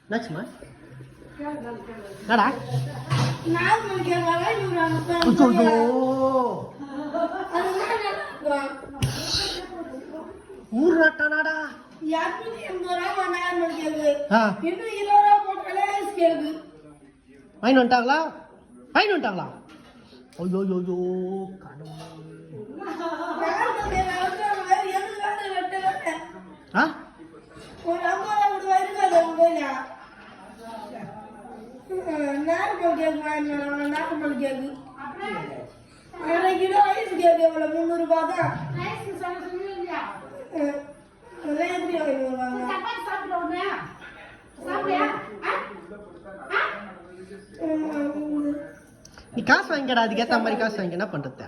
என்னாச்சுமா? என்னடா? ஊர் நாட்டானாடா வாங்கி வந்துட்டாங்களா? வாங்கி வந்துட்டாங்களா? ஐயோ ஐயோ ஆ நார்மல் கேக் வாங்கினாங்க. நார்மல் கேக்கு 1/2 கிலோ ஐஸ் கேக் எவ்வளோ? 300 ரூபாய் தான். எப்படி வருவாங்க? நீ காசு வாங்கிக்கடா, அதுக்கேற்ற மாதிரி காசு வாங்கி என்ன பண்றது?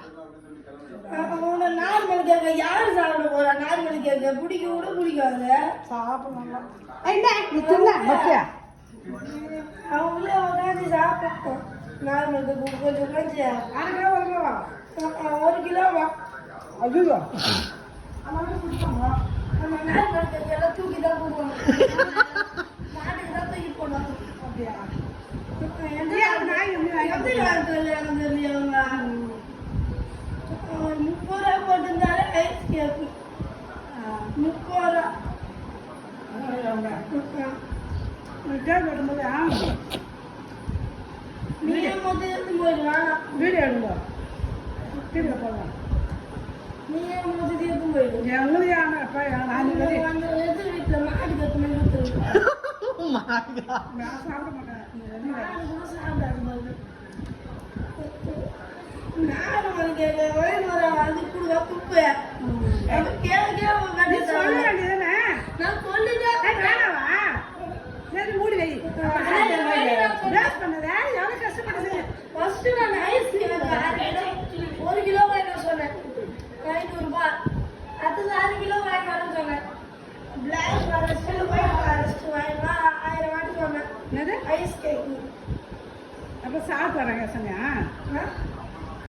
நார்மல் கேக்க யாரு சாப்பிட போறா? நார்மல் கேக்க பிடிக்க கூட பிடிக்காது. சாப்பிடலாம். அவங்களே உட்காந்து சாப்பிட்டோம். நார்மல் கேக்கு கொஞ்சம் கொஞ்சம் 1 கிலோவா? ஐயோ நம்ம நார்மல் கேக் எல்லாம் தூக்கி தான் போடுவாங்க. மாட்டுக்கு தான் தூக்கி போடுவாங்க. அப்படியா? எப்படி தெரியல அவங்க 30 ரூபா போட்டிருந்தாலே ஐஸ் கேக்கு 30 ரூபா. நீங்க மொத்தம் எடுத்து போயிடுவாங்க. வீடியோ எடுங்க. வீடியோ போடலாம். நீங்க மொத்தம் எடுத்து போயிடுங்க. எங்களுக்கு வந்து எது வீட்டில் மாடு கற்றுமே கொடுத்துருக்கோம். நான் சாப்பிட மாட்டேன். சாப்பிடாது நார்மல் கேட்க வயமுறை வந்து கொடுக்க குப்பை கேட்க நான் சொல்லிட்டேன். சரி மூடி வை. எவ்வளோ கஷ்டப்பட்டு ஃபர்ஸ்ட் நான் ஐஸ் 1 கிலோ வாங்க சொன்னேன் 500 ரூபாய். அடுத்தது 6 கிலோ வாங்கி வர சொன்னேன். பிளாக் ஃபாரஸ்ட் ஒயிட் ஃபாரஸ்ட் வாங்கினா 1000 வாட்டி சொன்னேன். ஐஸ் கேக்கு அப்போ சாப்பிட்டு வராங்க சொன்னியா?